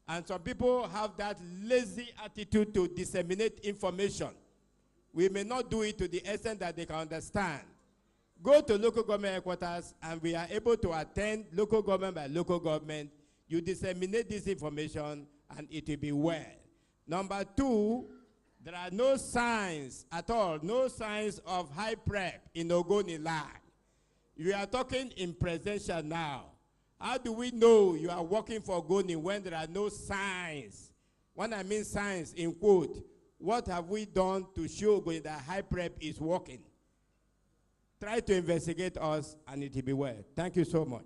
And some people have that lazy attitude to disseminate information. We may not do it to the extent that they can understand. Go to local government headquarters, and we are able to attend local government by local government. You disseminate this information, and it will be well. Number two, there are no signs at all, no signs of HYPREP in Ogoni land. You are talking in presential now. How do we know you are working for Ogoni when there are no signs? When I mean signs, in quote, what have we done to show Ogoni that HYPREP is working? Try to investigate us, and it will be well. Thank you so much.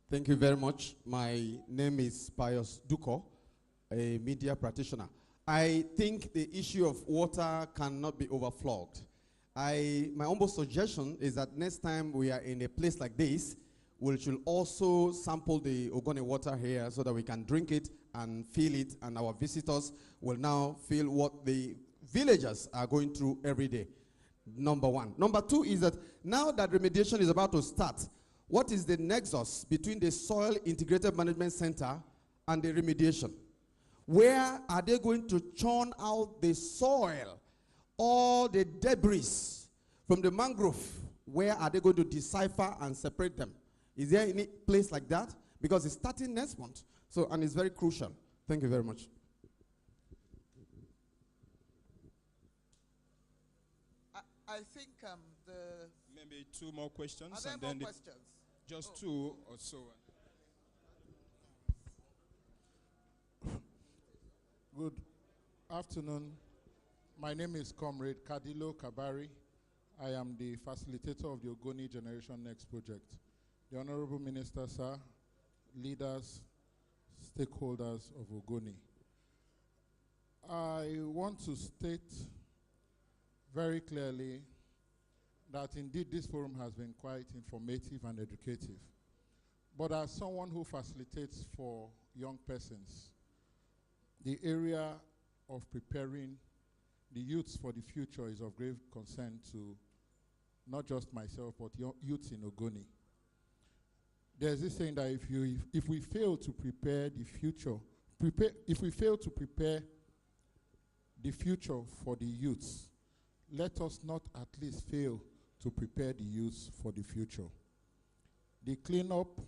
Thank you very much. My name is Pius Duko, a media practitioner. I think the issue of water cannot be overflowed. My humble suggestion is that next time we are in a place like this, we should also sample the Ogoni water here so that we can drink it and feel it, and our visitors will now feel what the villagers are going through every day. Number one. Number two is that now that remediation is about to start, what is the nexus between the Soil Integrated Management Center and the remediation? Where are they going to churn out the soil, all the debris from the mangrove? Where are they going to decipher and separate them? Is there any place like that? Because it's starting next month, so, and it's very crucial. Thank you very much. I think maybe two more questions. Are there and more then questions? Just two or so. Good afternoon. My name is Comrade Kadilo Kabari. I am the facilitator of the Ogoni Generation Next project. The Honorable Minister, sir, leaders, stakeholders of Ogoni. I want to state very clearly that indeed this forum has been quite informative and educative. But as someone who facilitates for young persons, the area of preparing the youths for the future is of great concern to not just myself, but youths in Ogoni. There's this saying that if we fail to prepare the future, if we fail to prepare the future for the youths, let us not at least fail to prepare the youths for the future. The cleanup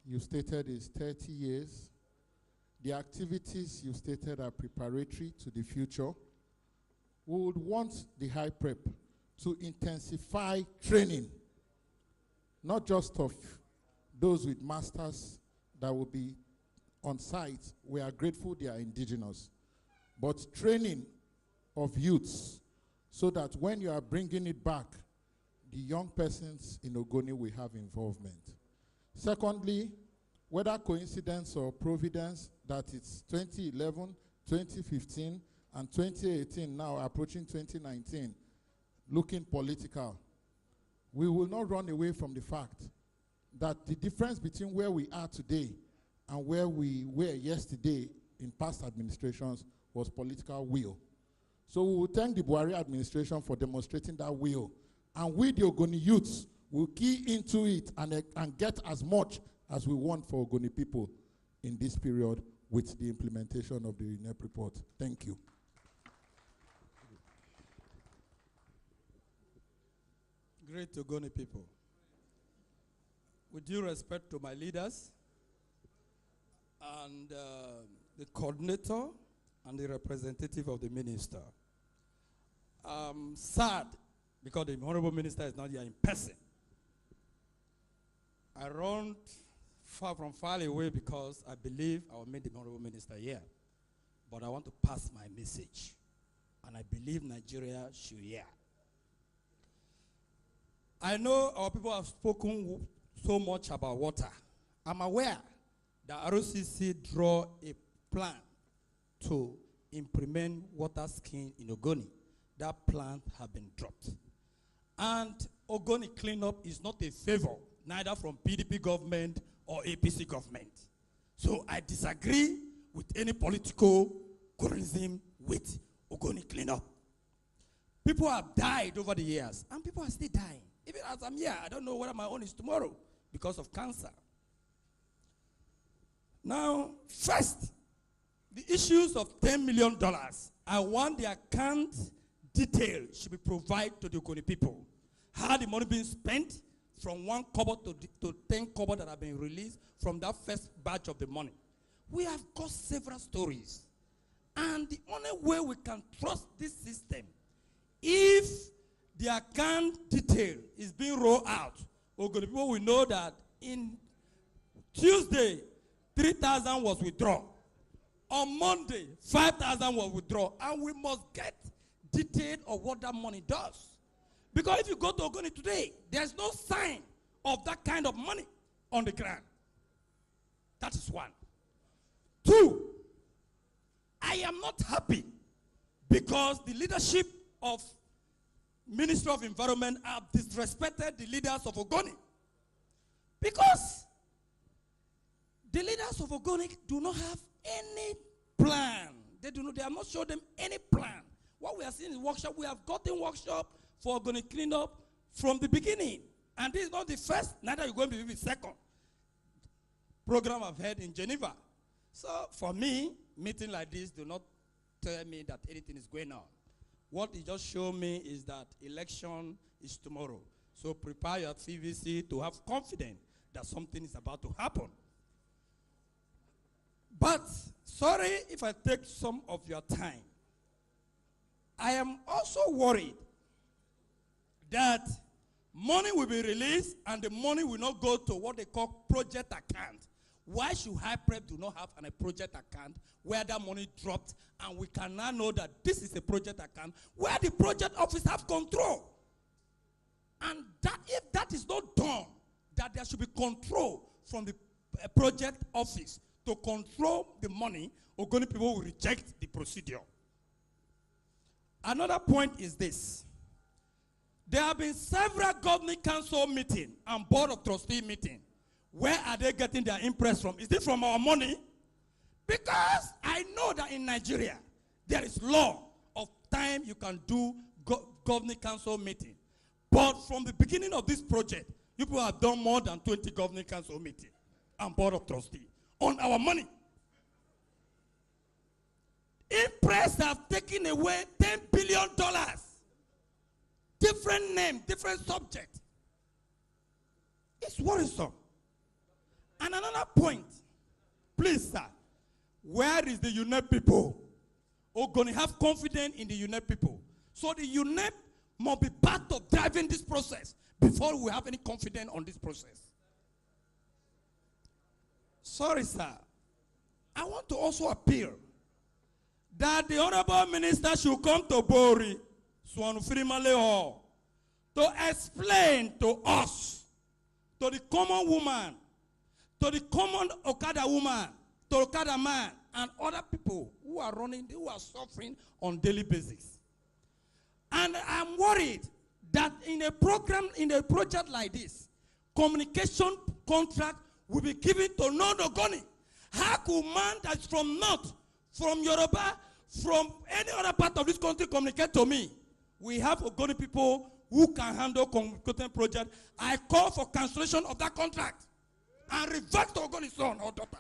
you stated is 30 years. The activities you stated are preparatory to the future. We would want the HYPREP to intensify training, not just of those with masters that will be on site. We are grateful they are indigenous, but training of youths so that when you are bringing it back, the young persons in Ogoni will have involvement. Secondly, whether coincidence or providence that it's 2011, 2015, and 2018 now approaching 2019, looking political, we will not run away from the fact that the difference between where we are today and where we were yesterday in past administrations was political will. So we will thank the Buhari administration for demonstrating that will. And we, the Ogoni youths, will key into it and get as much as we want for Ogoni people in this period with the implementation of the HYPREP report. Thank you. Great Ogoni people. With due respect to my leaders and the coordinator and the representative of the minister, I'm sad because the Honorable Minister is not here in person. I run from far away because I believe I will meet the Honorable Minister here. But I want to pass my message, and I believe Nigeria should hear. I know our people have spoken so much about water. I'm aware that ROCC draw a plan to implement water scheme in Ogoni. That plan has been dropped. And Ogoni cleanup is not a favor, neither from PDP government or APC government. So I disagree with any political quarrelism with Ogoni cleanup. People have died over the years, and people are still dying. Even as I'm here, I don't know whether my own is tomorrow, because of cancer. Now, first, the issues of $10 million. I want the account detail should be provided to the Ogoni people. How the money being spent from 1 kobo to 10 kobo that have been released from that first batch of the money. We have got several stories. And the only way we can trust this system, if the account detail is being rolled out, Ogoni people will know that in Tuesday, 3,000 was withdrawn. On Monday, 5,000 was withdrawn. And we must get detail of what that money does. Because if you go to Ogoni today, there's no sign of that kind of money on the ground. That is one. Two, I am not happy because the leadership of Ministry of Environment have disrespected the leaders of Ogoni. Because the leaders of Ogoni do not have any plan. They have not shown them any plan. What we are seeing in workshop, we have gotten workshop for Ogoni cleanup from the beginning. And this is not the first, neither are you going to be the second program I've had in Geneva. So for me, meeting like this do not tell me that anything is going on. What it just showed me is that election is tomorrow. So prepare your CVC to have confidence that something is about to happen. But sorry if I take some of your time. I am also worried that money will be released and the money will not go to what they call project account. Why should HYPREP do not have a project account where that money dropped and we can now know that this is a project account where the project office have control? And that if that is not done, that there should be control from the project office to control the money, Ogoni people will reject the procedure. Another point is this. There have been several governing council meetings and board of trustee meetings. Where are they getting their impress from? Is it from our money? Because I know that in Nigeria, there is law of time you can do governing council meeting. But from the beginning of this project, people have done more than 20 governing council meetings and board of trustee on our money. Impress have taken away $10 billion. Different name, different subject. It's worrisome. And another point, please, sir, where is the UNEP people? Ogoni have confidence in the UNEP people. So the UNEP must be part of driving this process before we have any confidence on this process. Sorry, sir. I want to also appeal that the Honorable Minister should come to Bori, Swanufrimale Hall, to explain to us, to the common woman, to the common Okada woman, to Okada man, and other people who are running, who are suffering on daily basis. And I'm worried that in a program, in a project like this, communication contract will be given to non-Ogoni. How could man that's from North, from Yoruba, from any other part of this country communicate to me? We have Ogoni people who can handle communication project. I call for cancellation of that contract and revert to Ogoni's son or daughter,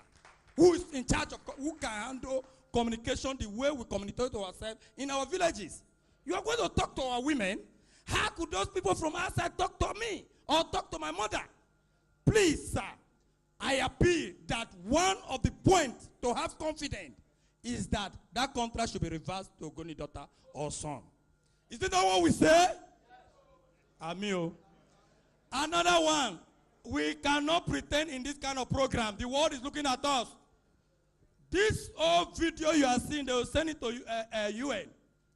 who is in charge of, who can handle communication the way we communicate to ourselves in our villages. You are going to talk to our women. How could those people from outside talk to me or talk to my mother? Please, sir, I appeal that one of the points to have confidence is that that contract should be reversed to Ogoni daughter or son. Is it not what we say? Amio. Another one. We cannot pretend in this kind of program. The world is looking at us. This old video you are seeing, they will send it to UN.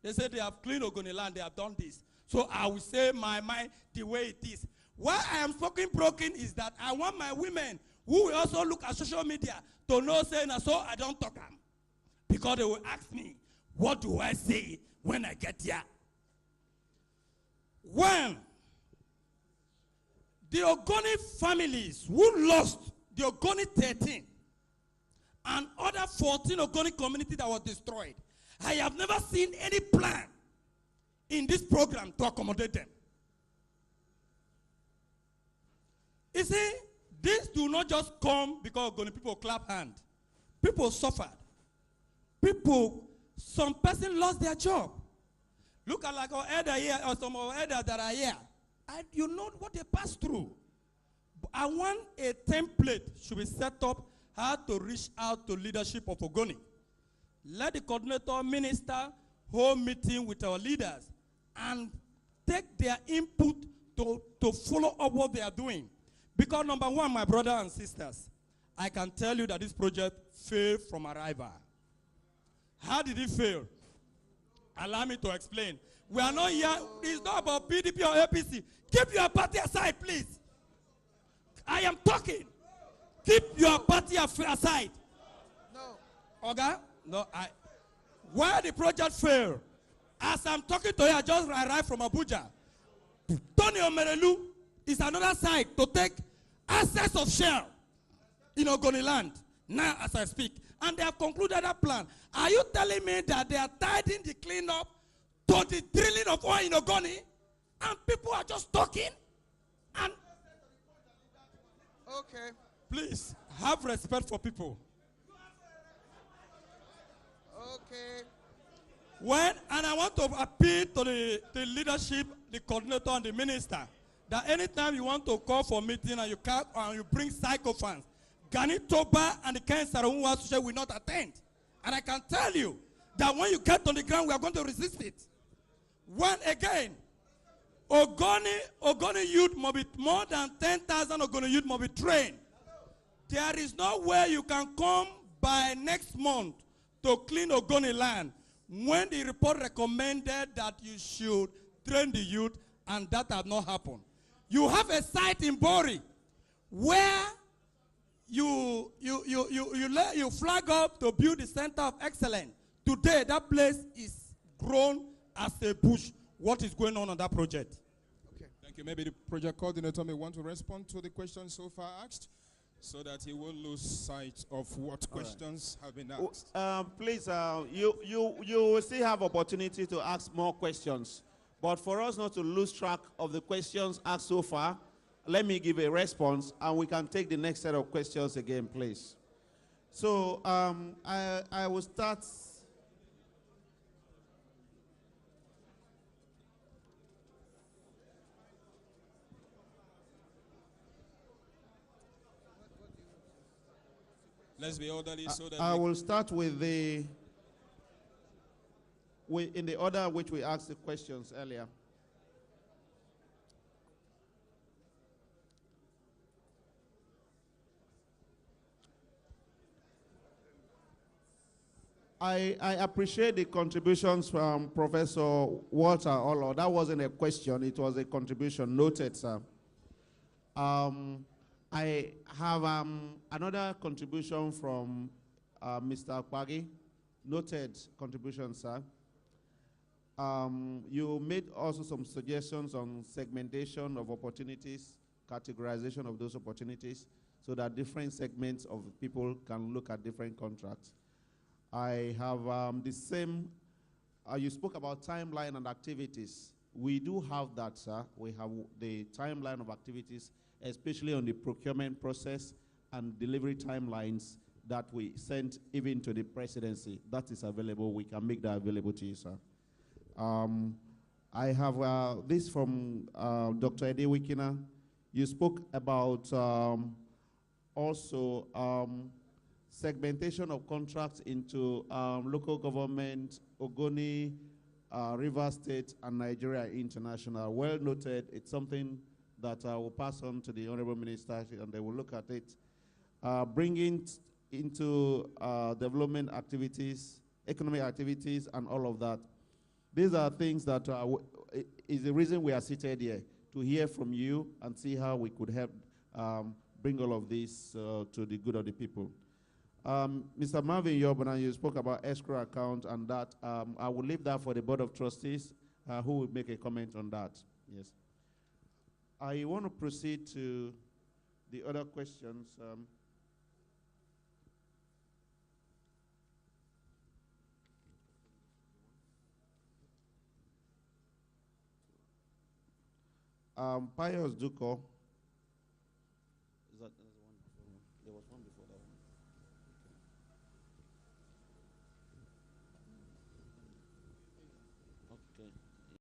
They say they have cleaned Ogoni land, they have done this. So I will say my mind the way it is. Why I am spoken broken is that I want my women who will also look at social media to know saying, so I don't talk them. Because they will ask me, what do I say when I get here? When the Ogoni families who lost the Ogoni 13 and other 14 Ogoni community that was destroyed, I have never seen any plan in this program to accommodate them. You see, will not just come because Ogoni people clap hand. People suffered. People, some person lost their job. Look at like our elder here, or some of our elders that are here. You know what they passed through. I want a template should be set up how to reach out to leadership of Ogoni. Let the coordinator minister hold meeting with our leaders and take their input to follow up what they are doing. Because number one, my brothers and sisters, I can tell you that this project failed from arrival. How did it fail? Allow me to explain. We are not here. It's not about PDP or APC. Keep your party aside, please. I am talking. Keep your party aside. No. Okay? No, where the project failed, as I'm talking to you, I just arrived from Abuja. Tony Omerelu is another side to take access of share in Ogoni land, now as I speak. And they have concluded that plan. Are you telling me that they are tidying the cleanup to the drilling of oil in Ogoni, and people are just talking? And Okay. please, have respect for people. Okay. And I want to appeal to the leadership, the coordinator, and the minister, that anytime you want to call for meeting and you bring psychophants, Gani Toba and the Ken Sarunwa Association will not attend. And I can tell you that when you get on the ground, we are going to resist it. When again, Ogoni youth must be more than 10,000 Ogoni youth must be trained. There is no way you can come by next month to clean Ogoni land when the report recommended that you should train the youth, and that has not happened. You have a site in Bori where you flag up to build the center of excellence. Today, that place is grown as a bush. What is going on that project? Okay. Thank you. Maybe the project coordinator may want to respond to the questions so far asked, so that he will lose sight of what questions have been asked. Please, you will still have opportunity to ask more questions. But for us not to lose track of the questions asked so far, let me give a response, and we can take the next set of questions again, please. So I will start. Let's be orderly so that I will start with in the order which we asked the questions earlier. I appreciate the contributions from Professor Walter Olo. That wasn't a question, it was a contribution. Noted, sir. I have another contribution from Mr. Akpagi. Noted contribution, sir. You made also some suggestions on segmentation of opportunities, categorization of those opportunities, so that different segments of people can look at different contracts. I have the same, you spoke about timeline and activities. We do have that, sir. We have the timeline of activities, especially on the procurement process and delivery timelines that we sent even to the presidency. That is available. We can make that available to you, sir. I have this from Dr. Ede Wikina. You spoke about also segmentation of contracts into local government, Ogoni, River State, and Nigeria International. Well noted. It's something that I will pass on to the Honorable Minister, and they will look at it. Bringing into development activities, economic activities, and all of that. These are things that is the reason we are seated here, to hear from you and see how we could help bring all of this to the good of the people. Mr. Marvin Yobana, you spoke about escrow account and that. I will leave that for the Board of Trustees who will make a comment on that. Yes. I want to proceed to the other questions. Pius Duko. Is that the one? There was one before that one.